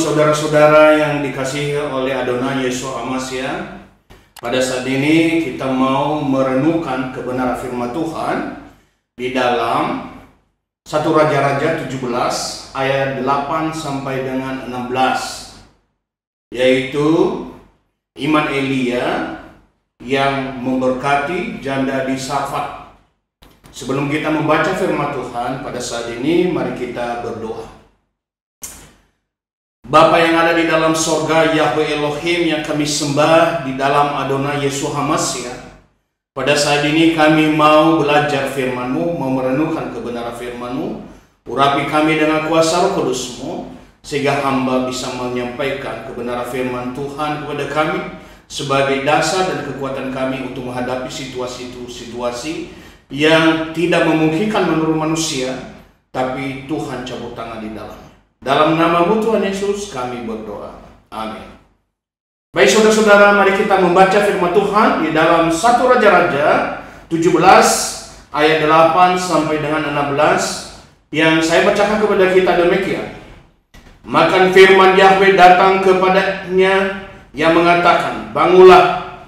saudara-saudara yang dikasihi oleh Adonai Yesus Hamasiah. Pada saat ini kita mau merenungkan kebenaran firman Tuhan di dalam 1 Raja-Raja 17 ayat 8 sampai dengan 16, yaitu iman Elia yang memberkati janda di Sarfat. Sebelum kita membaca firman Tuhan pada saat ini, mari kita berdoa. Bapa yang ada di dalam sorga, Yahweh Elohim yang kami sembah di dalam Adonai Yesus Hamasiah, pada saat ini kami mau belajar firman-Mu, mau merenungkan kebenaran firman-Mu. Urapi kami dengan kuasa Roh Kudus-Mu, sehingga hamba bisa menyampaikan kebenaran firman Tuhan kepada kami sebagai dasar dan kekuatan kami untuk menghadapi situasi yang tidak memungkinkan menurut manusia, tapi Tuhan cabut tangan di dalamnya. Dalam nama-Mu Tuhan Yesus kami berdoa. Amin. Baik saudara-saudara, mari kita membaca firman Tuhan di dalam 1 Raja-Raja 17 ayat 8 sampai dengan 16, yang saya bacakan kepada kita demikian. Maka firman Yahweh datang kepadanya yang mengatakan, bangunlah,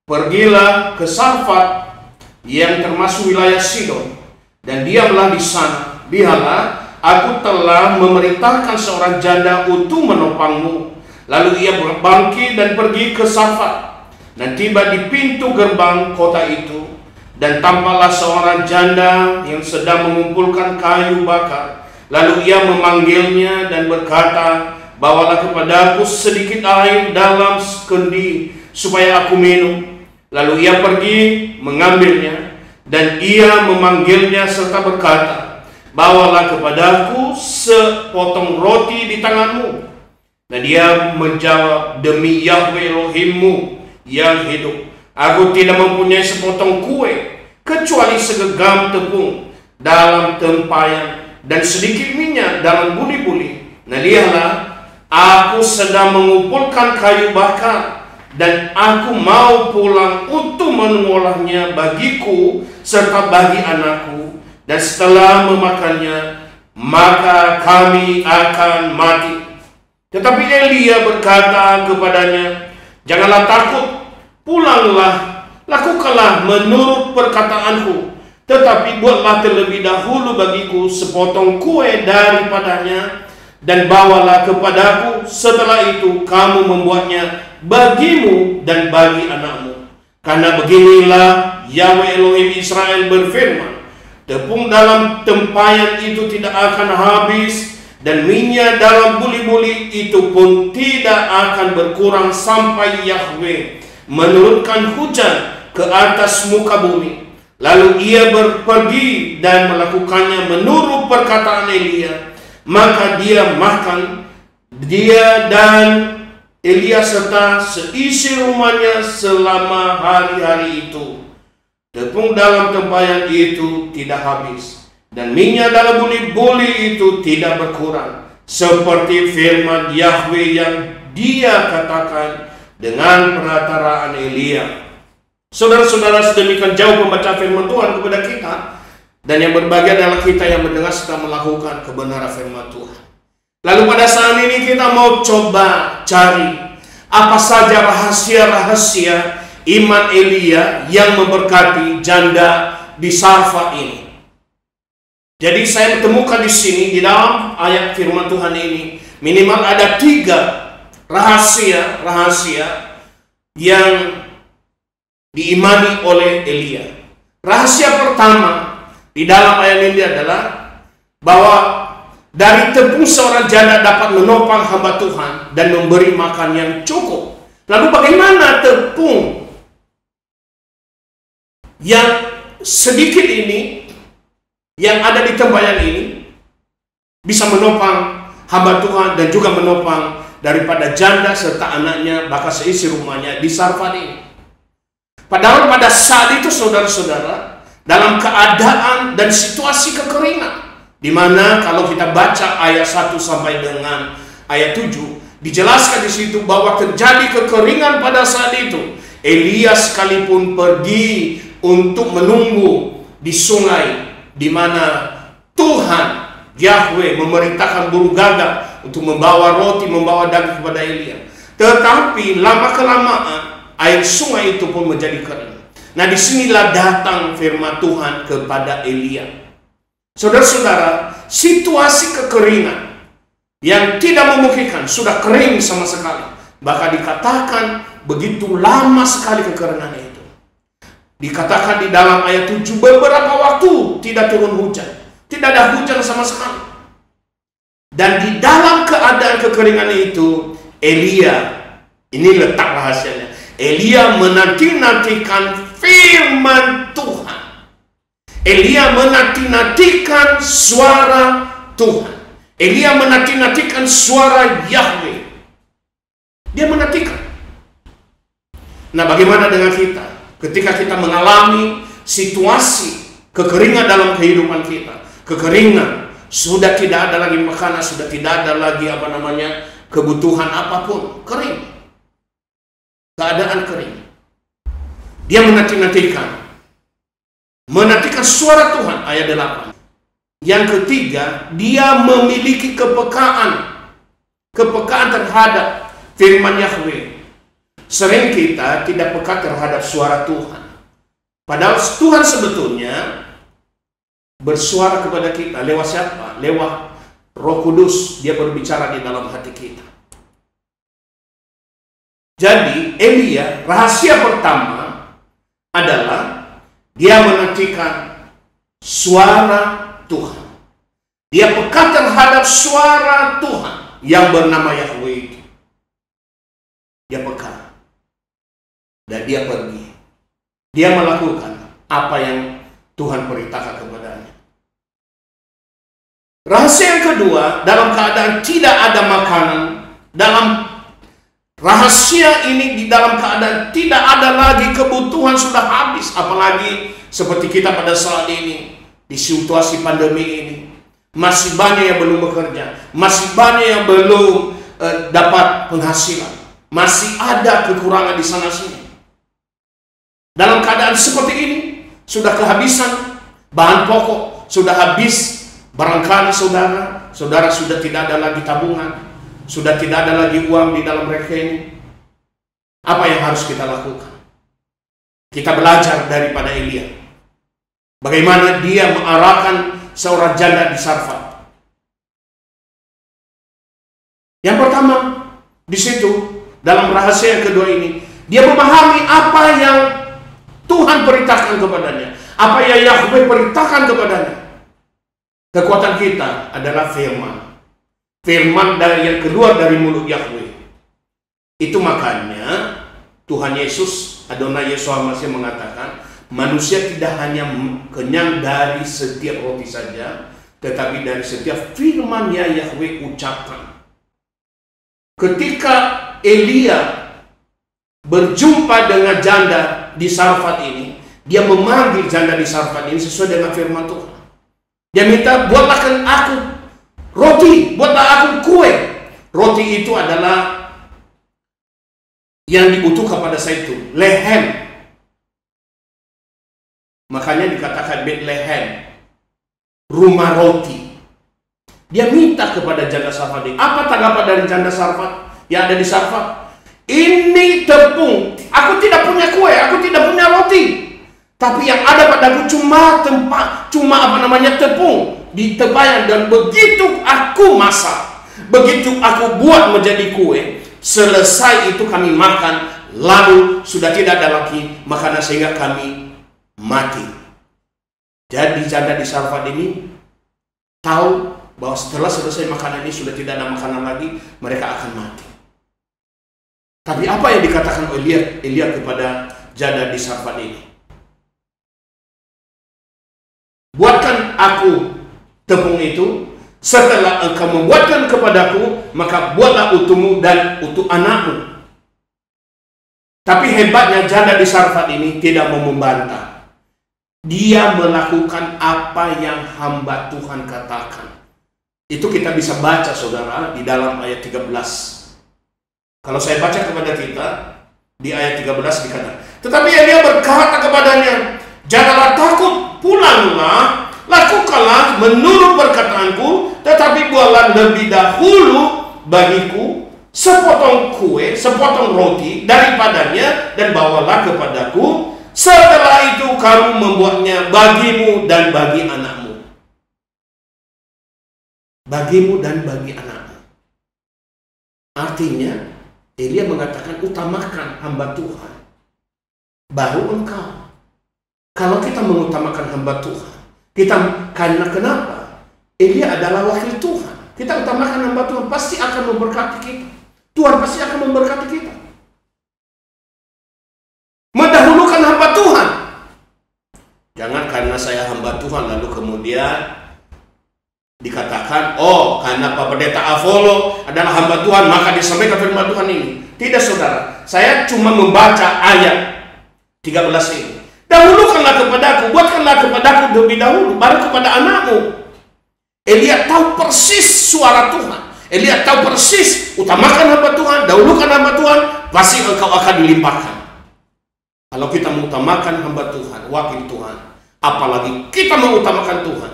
pergilah ke Sarfat yang termasuk wilayah Sidon, dan diamlah di sana. Lihatlah, aku telah memerintahkan seorang janda untuk menopangmu. Lalu ia bangkit dan pergi ke Sarfat, dan tiba di pintu gerbang kota itu, dan tampaklah seorang janda yang sedang mengumpulkan kayu bakar. Lalu ia memanggilnya dan berkata, bawalah kepadaku sedikit air dalam kendi supaya aku minum. Lalu ia pergi mengambilnya, dan ia memanggilnya serta berkata, bawalah kepadaku sepotong roti di tanganmu. Dan dia menjawab, demi Yahweh Elohimmu yang hidup, aku tidak mempunyai sepotong kue kecuali segenggam tepung dalam tempayan dan sedikit minyak dalam buli-buli. Nah lihatlah, aku sedang mengumpulkan kayu bakar, dan aku mau pulang untuk mengolahnya bagiku serta bagi anakku. Dan setelah memakannya, maka kami akan mati. Tetapi Elia berkata kepadanya, janganlah takut, pulanglah, lakukanlah menurut perkataanku. Tetapi buatlah terlebih dahulu bagiku sepotong kue daripadanya, dan bawalah kepadaku. Setelah itu kamu membuatnya bagimu dan bagi anakmu. Karena beginilah Yahweh Elohim Israel berfirman, tepung dalam tempayan itu tidak akan habis, dan minyak dalam buli-buli itu pun tidak akan berkurang sampai Yahweh menurunkan hujan ke atas muka bumi. Lalu ia pergi dan melakukannya menurut perkataan Elia. Maka dia makan, dia dan Elia serta seisi rumahnya selama hari-hari itu. Tepung dalam tempayan itu tidak habis, dan minyak dalam buli-buli itu tidak berkurang, seperti firman Yahweh yang dia katakan dengan perantaraan Elia. Saudara-saudara, sedemikian jauh pembaca firman Tuhan kepada kita, dan yang berbahagia adalah kita yang mendengar serta melakukan kebenaran firman Tuhan. Lalu pada saat ini kita mau coba cari apa saja rahasia-rahasia iman Elia yang memberkati janda di Sarfat ini. Jadi saya menemukan di sini di dalam ayat firman Tuhan ini minimal ada 3 rahasia yang diimani oleh Elia. Rahasia pertama di dalam ayat ini adalah bahwa dari tepung seorang janda dapat menopang hamba Tuhan dan memberi makan yang cukup. Lalu bagaimana tepung yang sedikit ini, yang ada di tempayan ini, bisa menopang hamba Tuhan dan juga menopang daripada janda serta anaknya, bahkan seisi rumahnya di Sarfat ini? Padahal pada saat itu saudara-saudara dalam keadaan dan situasi kekeringan, di mana kalau kita baca ayat 1 sampai dengan ayat 7, dijelaskan di situ bahwa terjadi kekeringan pada saat itu. Elia sekalipun pergi untuk menunggu di sungai, di mana Tuhan Yahweh memerintahkan burung gagak untuk membawa roti, membawa daging kepada Elia. Tetapi lama-kelamaan air sungai itu pun menjadi kering. Nah, disinilah datang firman Tuhan kepada Elia. Saudara-saudara, situasi kekeringan yang tidak memungkinkan, sudah kering sama sekali. Bahkan dikatakan begitu lama sekali kekeringan itu. Dikatakan di dalam ayat 7, beberapa waktu tidak turun hujan. Tidak ada hujan sama sekali. Dan di dalam keadaan kekeringan itu, Elia, ini letak rahasianya, Elia menanti-nantikan firman Tuhan. Elia menanti-nantikan suara Tuhan. Elia menanti-nantikan suara Yahweh. Dia menantikan. Nah, bagaimana dengan kita? Ketika kita mengalami situasi kekeringan dalam kehidupan kita, kekeringan, sudah tidak ada lagi makanan, sudah tidak ada lagi kebutuhan apapun, kering. Keadaan kering. Dia menanti-nantikan suara Tuhan, ayat 8. Yang ketiga, dia memiliki kepekaan terhadap firman Yahweh. Sering kita tidak peka terhadap suara Tuhan. Padahal Tuhan sebetulnya bersuara kepada kita lewat siapa? Lewat Roh Kudus. Dia berbicara di dalam hati kita. Jadi Elia, rahasia pertama adalah dia menantikan suara Tuhan. Dia peka terhadap suara Tuhan yang bernama Yahweh itu. Dia peka. Dan dia pergi. Dia melakukan apa yang Tuhan perintahkan kepadanya. Rahasia yang kedua, dalam keadaan tidak ada makanan, dalam rahasia ini di dalam keadaan tidak ada lagi, kebutuhan sudah habis, apalagi seperti kita pada saat ini di situasi pandemi ini, masih banyak yang belum bekerja, masih banyak yang belum dapat penghasilan, masih ada kekurangan di sana sini. Dalam keadaan seperti ini, sudah kehabisan bahan pokok, sudah habis barangkali saudara sudah tidak ada lagi tabungan, sudah tidak ada lagi uang di dalam rekening. Apa yang harus kita lakukan? Kita belajar daripada Elia. Bagaimana dia mengarahkan seorang janda di Sarfat. Yang pertama, di situ dalam rahasia yang kedua ini, dia memahami apa yang Tuhan perintahkan kepadanya, apa yang Yahweh perintahkan kepadanya. Kekuatan kita adalah firman. Firman yang keluar dari mulut Yahweh. Itu makanya Tuhan Yesus, Adonai Yesus Masih mengatakan, manusia tidak hanya kenyang dari setiap roti saja, tetapi dari setiap firman yang Yahweh ucapkan. Ketika Elia berjumpa dengan janda di Sarfat ini, dia memanggil janda di Sarfat ini sesuai dengan firman Tuhan. Dia minta, buatlah aku roti, buatlah aku kue. Roti itu adalah yang dibutuhkan pada saat itu, lehem. Makanya dikatakan Bethlehem, rumah roti. Dia minta kepada janda Sarfat ini. Apa tanggapan dari janda Sarfat yang ada di Sarfat? Ini tepung, aku tidak punya kue, aku tidak punya roti. Tapi yang ada padaku cuma tepung di tebayan, dan begitu aku masak, begitu aku buat menjadi kue, selesai itu kami makan, lalu sudah tidak ada lagi makanan sehingga kami mati. Jadi janda di Sarfat ini tahu bahwa setelah selesai makanan ini sudah tidak ada makanan lagi, mereka akan mati. Tapi apa yang dikatakan Elia kepada janda di Sarfat ini? Buatkan aku tepung itu, setelah engkau membuatkan kepadaku, maka buatlah untukmu dan untuk anakmu. Tapi hebatnya janda di Sarfat ini tidak mau membantah. Dia melakukan apa yang hamba Tuhan katakan. Itu kita bisa baca, saudara, di dalam ayat 13. Kalau saya baca kepada kita, di ayat 13 dikatakan, tetapi Elia berkata kepadanya, janganlah takut, pulanglah, lakukanlah menurut perkataanku, tetapi buatlah lebih dahulu bagiku sepotong kue, sepotong roti daripadanya, dan bawalah kepadaku. Setelah itu kamu membuatnya bagimu dan bagi anakmu. Bagimu dan bagi anakmu. Artinya, Elia mengatakan, utamakan hamba Tuhan, baru engkau. Kalau kita mengutamakan hamba Tuhan, karena kenapa? Elia adalah wakil Tuhan. Kita utamakan hamba Tuhan, pasti akan memberkati kita. Tuhan pasti akan memberkati kita. Mendahulukan hamba Tuhan. Jangan karena saya hamba Tuhan lalu kemudian dikatakan, oh karena Pak Pendeta Avolo adalah hamba Tuhan maka disampaikan firman Tuhan ini. Tidak saudara, saya cuma membaca ayat 13 ini. Dahulukanlah kepadaku, buatkanlah kepadaku lebih dahulu, baru kepada anakmu. Elia tahu persis suara Tuhan. Elia tahu persis, utamakan hamba Tuhan, dahulukan hamba Tuhan, pasti engkau akan dilimpahkan. Kalau kita mengutamakan hamba Tuhan, wakil Tuhan, apalagi kita mengutamakan Tuhan.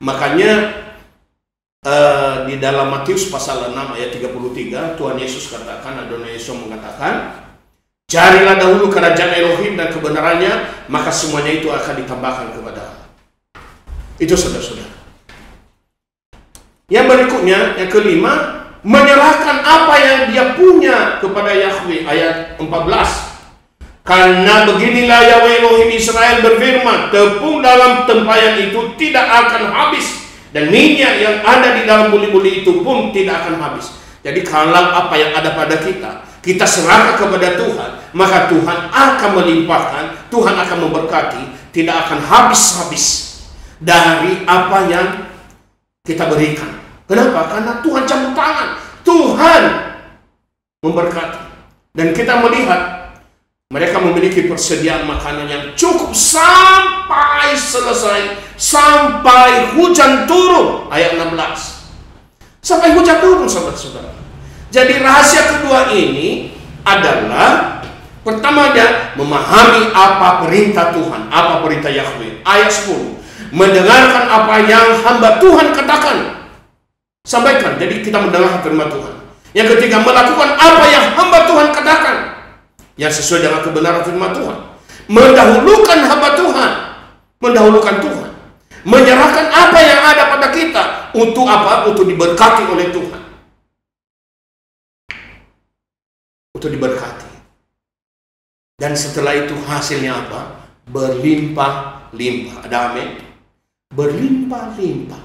Makanya di dalam Matius pasal 6 ayat 33, Tuhan Yesus katakan, Adonai Yesus mengatakan, carilah dahulu kerajaan Elohim dan kebenarannya, maka semuanya itu akan ditambahkan kepada. Itu saudara-saudara. Yang berikutnya, yang kelima, menyerahkan apa yang dia punya kepada Yahweh, ayat 14. Karena beginilah Yahweh Elohim Israel berfirman, tepung dalam tempayan itu tidak akan habis, dan minyak yang ada di dalam buli-buli itu pun tidak akan habis. Jadi kalau apa yang ada pada kita serahkan kepada Tuhan, maka Tuhan akan melimpahkan, Tuhan akan memberkati, tidak akan habis-habis dari apa yang kita berikan. Kenapa? Karena Tuhan campur tangan, Tuhan memberkati. Dan kita melihat mereka memiliki persediaan makanan yang cukup sampai selesai, sampai hujan turun, ayat 16. Sampai hujan turun, saudara-saudara. Jadi rahasia kedua ini adalah, pertamanya memahami apa perintah Tuhan, apa perintah Yahweh. Ayat 10, mendengarkan apa yang hamba Tuhan katakan, sampaikan. Jadi kita mendengarkan firman Tuhan. Yang ketiga, melakukan apa yang hamba Tuhan katakan, yang sesuai dengan kebenaran firman Tuhan. Mendahulukan hamba Tuhan, mendahulukan Tuhan, menyerahkan apa yang ada pada kita. Untuk apa? Untuk diberkati oleh Tuhan, untuk diberkati. Dan setelah itu hasilnya apa? Berlimpah-limpah. Ada amin? Berlimpah-limpah.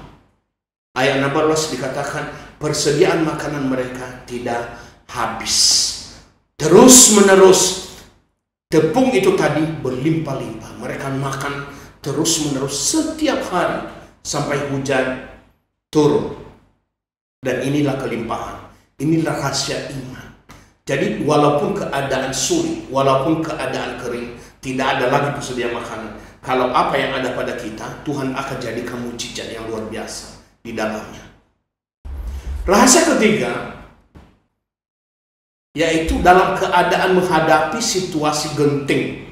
Ayat 16 dikatakan, persediaan makanan mereka tidak habis. Terus menerus, tepung itu tadi berlimpah-limpah. Mereka makan terus menerus setiap hari sampai hujan turun. Dan inilah kelimpahan, inilah rahasia iman. Jadi walaupun keadaan sulit, walaupun keadaan kering, tidak ada lagi persediaan makanan. Kalau apa yang ada pada kita, Tuhan akan jadikan mujizat yang luar biasa di dalamnya. Rahasia ketiga, yaitu dalam keadaan menghadapi situasi genting,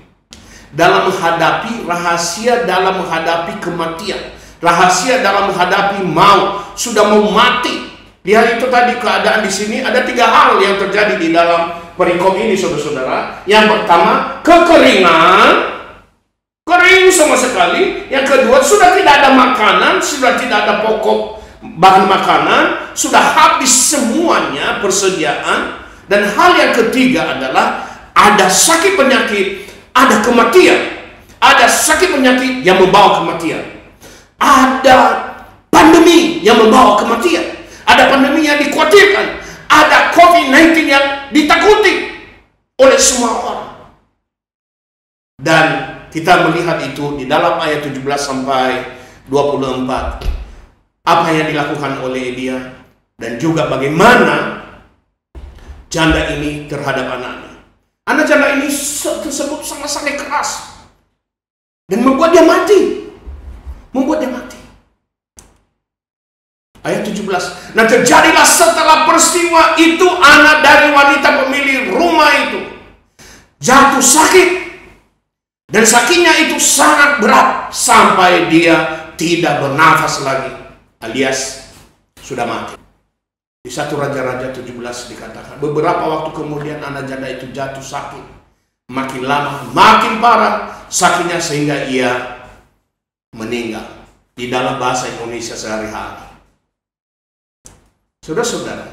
dalam menghadapi rahasia, dalam menghadapi kematian, rahasia dalam menghadapi maut, sudah mau mati. Lihat itu tadi keadaan di sini ada 3 hal yang terjadi di dalam perikop ini, saudara-saudara. Yang pertama, kekeringan, kering sama sekali. Yang kedua, sudah tidak ada makanan, sudah tidak ada pokok bahan makanan, sudah habis semuanya persediaan. Dan hal yang ketiga adalah ada sakit penyakit, ada kematian. Ada sakit penyakit yang membawa kematian. Ada pandemi yang membawa kematian. Ada pandemi yang dikhawatirkan. Ada COVID-19 yang ditakuti oleh semua orang. Dan kita melihat itu di dalam ayat 17 sampai 24. Apa yang dilakukan oleh Elia dan juga bagaimana janda ini terhadap anaknya. Anak janda ini tersebut sangat-sangat keras dan membuat dia mati. Membuat dia mati. Ayat 17. Nah, terjadilah setelah peristiwa itu, anak dari wanita pemilik rumah itu jatuh sakit, dan sakitnya itu sangat berat sampai dia tidak bernafas lagi, alias sudah mati. Di 1 Raja-Raja 17 dikatakan, beberapa waktu kemudian anak janda itu jatuh sakit. Makin lama, makin parah sakitnya sehingga ia meninggal. Di dalam bahasa Indonesia sehari-hari. Saudara-saudara,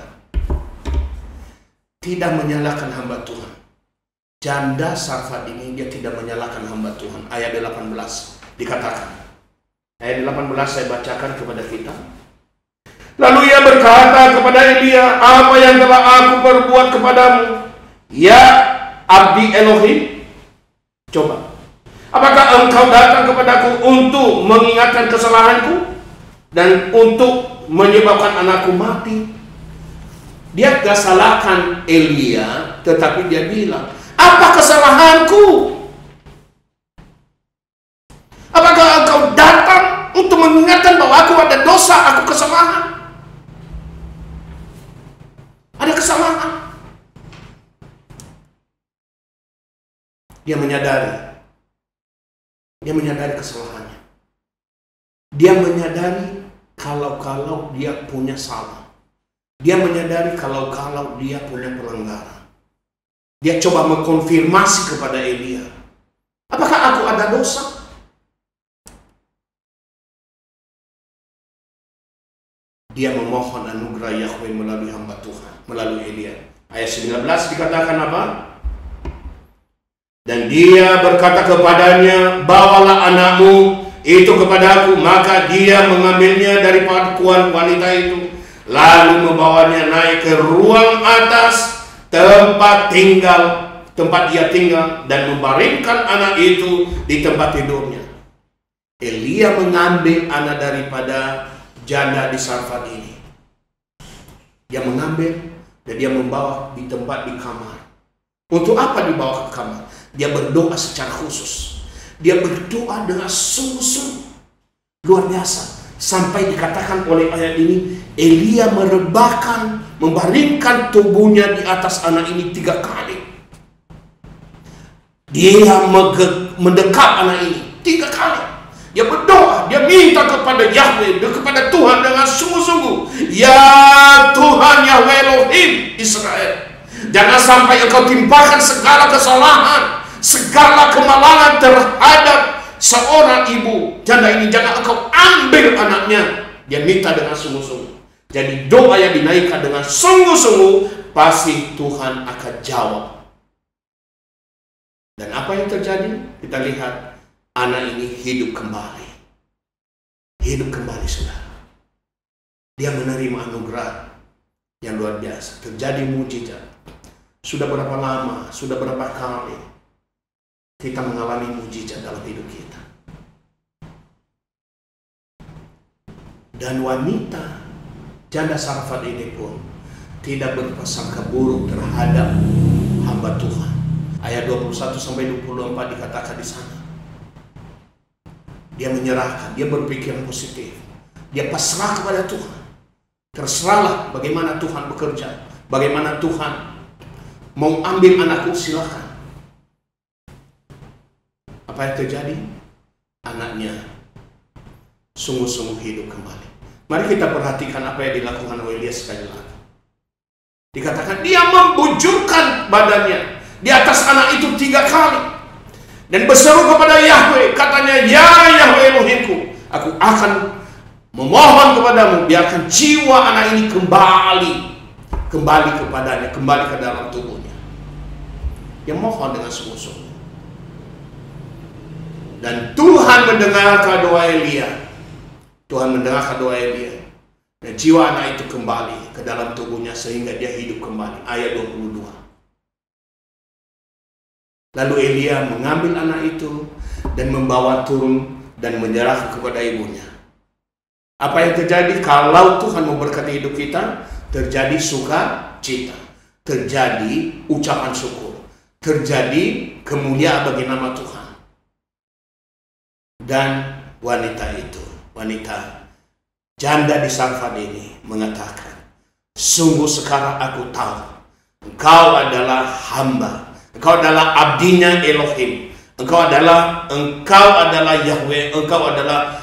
tidak menyalahkan hamba Tuhan. Janda Sarfat ini dia tidak menyalahkan hamba Tuhan. Ayat 18 dikatakan. Ayat 18 saya bacakan kepada kita. Lalu ia berkata kepada Elia, apa yang telah aku perbuat kepadamu, ya abdi Elohim? Coba, apakah engkau datang kepadaku untuk mengingatkan kesalahanku dan untuk menyebabkan anakku mati? Dia gak salahkan Elia, tetapi dia bilang, apa kesalahanku? Apakah engkau datang untuk mengingatkan bahwa aku ada dosa, aku kesalahan? Ada kesalahan. Dia menyadari kesalahannya. Dia menyadari kalau dia punya salah. Dia menyadari kalau dia punya pelanggaran. Dia coba mengkonfirmasi kepada Elia, apakah aku ada dosa? Dia memohon anugerah Yahweh melalui hamba Tuhan, melalui Elia. Ayat 19 dikatakan apa? Dan dia berkata kepadanya, bawalah anakmu itu kepadaku. Maka dia mengambilnya dari pangkuan wanita itu, lalu membawanya naik ke ruang atas tempat dia tinggal, dan membaringkan anak itu di tempat tidurnya. Elia mengambil anak daripada janda di Sarfat ini. Dia mengambil dan dia membawa di tempat di kamar. Untuk apa dibawa ke kamar? Dia berdoa secara khusus. Dia berdoa dengan sungguh-sungguh. Luar biasa. Sampai dikatakan oleh ayat ini, Elia merebahkan, membaringkan tubuhnya di atas anak ini 3 kali. Dia mendekap anak ini 3 kali. Dia berdoa, dia minta kepada Yahweh, kepada Tuhan dengan sungguh-sungguh. Ya Tuhan Yahweh Elohim Israel, jangan sampai engkau timpakan segala kesalahan, segala kemalangan terhadap seorang ibu janda ini. Jangan engkau ambil anaknya. Dia minta dengan sungguh-sungguh. Jadi doa yang dinaikkan dengan sungguh-sungguh, pasti Tuhan akan jawab. Dan apa yang terjadi? Kita lihat, anak ini hidup kembali. Hidup kembali, saudara. Dia menerima anugerah yang luar biasa. Terjadi mujizat. Sudah berapa lama, sudah berapa kali kita mengalami mujizat dalam hidup kita. Dan wanita janda Sarfat ini pun tidak berprasangka buruk terhadap hamba Tuhan. Ayat 21-24 dikatakan di sana. Dia menyerahkan, dia berpikiran positif. Dia pasrah kepada Tuhan. Terserahlah bagaimana Tuhan bekerja. Bagaimana Tuhan mau ambil anakku, silakan. Apa yang terjadi? Anaknya sungguh-sungguh hidup kembali. Mari kita perhatikan apa yang dilakukan oleh Elia sekali lagi. Dikatakan dia membujurkan badannya di atas anak itu 3 kali. Dan berseru kepada Yahweh, katanya, ya Yahweh Elohimku, aku akan memohon kepadamu, biarkan jiwa anak ini kembali kepadanya, kembali ke dalam tubuhnya. Dia mohon dengan sungguh-sungguh. Dan Tuhan mendengarkan doa Elia. Tuhan mendengarkan doa Elia. Dan jiwa anak itu kembali ke dalam tubuhnya sehingga dia hidup kembali. Ayat 22. Lalu Elia mengambil anak itu dan membawa turun dan menyerahkan kepada ibunya. Apa yang terjadi? Kalau Tuhan memberkati hidup kita, terjadi sukacita, terjadi ucapan syukur, terjadi kemuliaan bagi nama Tuhan. Dan wanita itu, wanita janda di Sarfat ini mengatakan, sungguh sekarang aku tahu engkau adalah hamba, engkau adalah abdinya Elohim, engkau adalah Yahweh, engkau adalah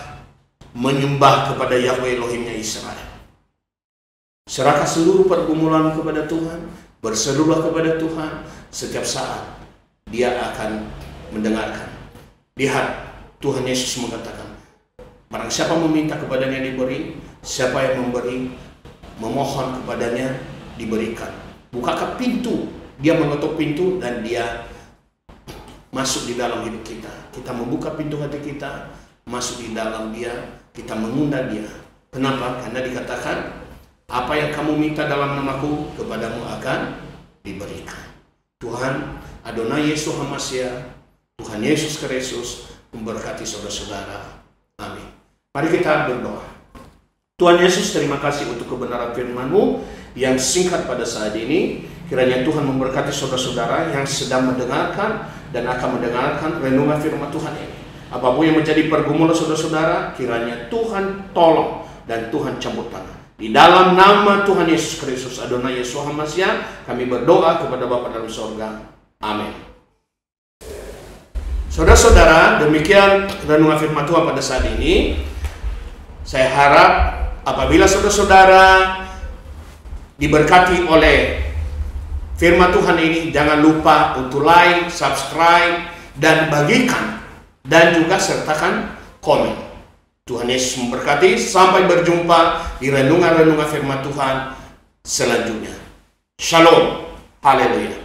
menyembah kepada Yahweh Elohimnya Israel. Serahkan seluruh pergumulan kepada Tuhan, berserulah kepada Tuhan. Setiap saat dia akan mendengarkan. Lihat, Tuhan Yesus mengatakan, barang siapa meminta kepadanya diberi, siapa yang memberi, memohon kepadanya diberikan. Bukakan pintu, dia mengetuk pintu dan dia masuk di dalam hidup kita. Kita membuka pintu hati kita, masuk di dalam dia, kita mengundang dia. Kenapa? Karena dikatakan, apa yang kamu minta dalam namaku, kepadamu akan diberikan. Tuhan Adonai Yesus Hamasia, Tuhan Yesus Kristus memberkati saudara-saudara. Amin. Mari kita berdoa. Tuhan Yesus, terima kasih untuk kebenaran firman-Mu yang singkat pada saat ini. Kiranya Tuhan memberkati saudara-saudara yang sedang mendengarkan dan akan mendengarkan renungan firman Tuhan ini. Apapun yang menjadi pergumulan saudara-saudara, kiranya Tuhan tolong dan Tuhan campur tangan. Di dalam nama Tuhan Yesus Kristus, Adonai Yesus Hamasia, kami berdoa kepada Bapa dalam sorga. Amin. Saudara-saudara, demikian renungan firman Tuhan pada saat ini. Saya harap apabila saudara-saudara diberkati oleh firman Tuhan ini, jangan lupa untuk like, subscribe, dan bagikan, dan juga sertakan komen. Tuhan Yesus memberkati. Sampai berjumpa di renungan-renungan firman Tuhan selanjutnya. Shalom. Haleluya.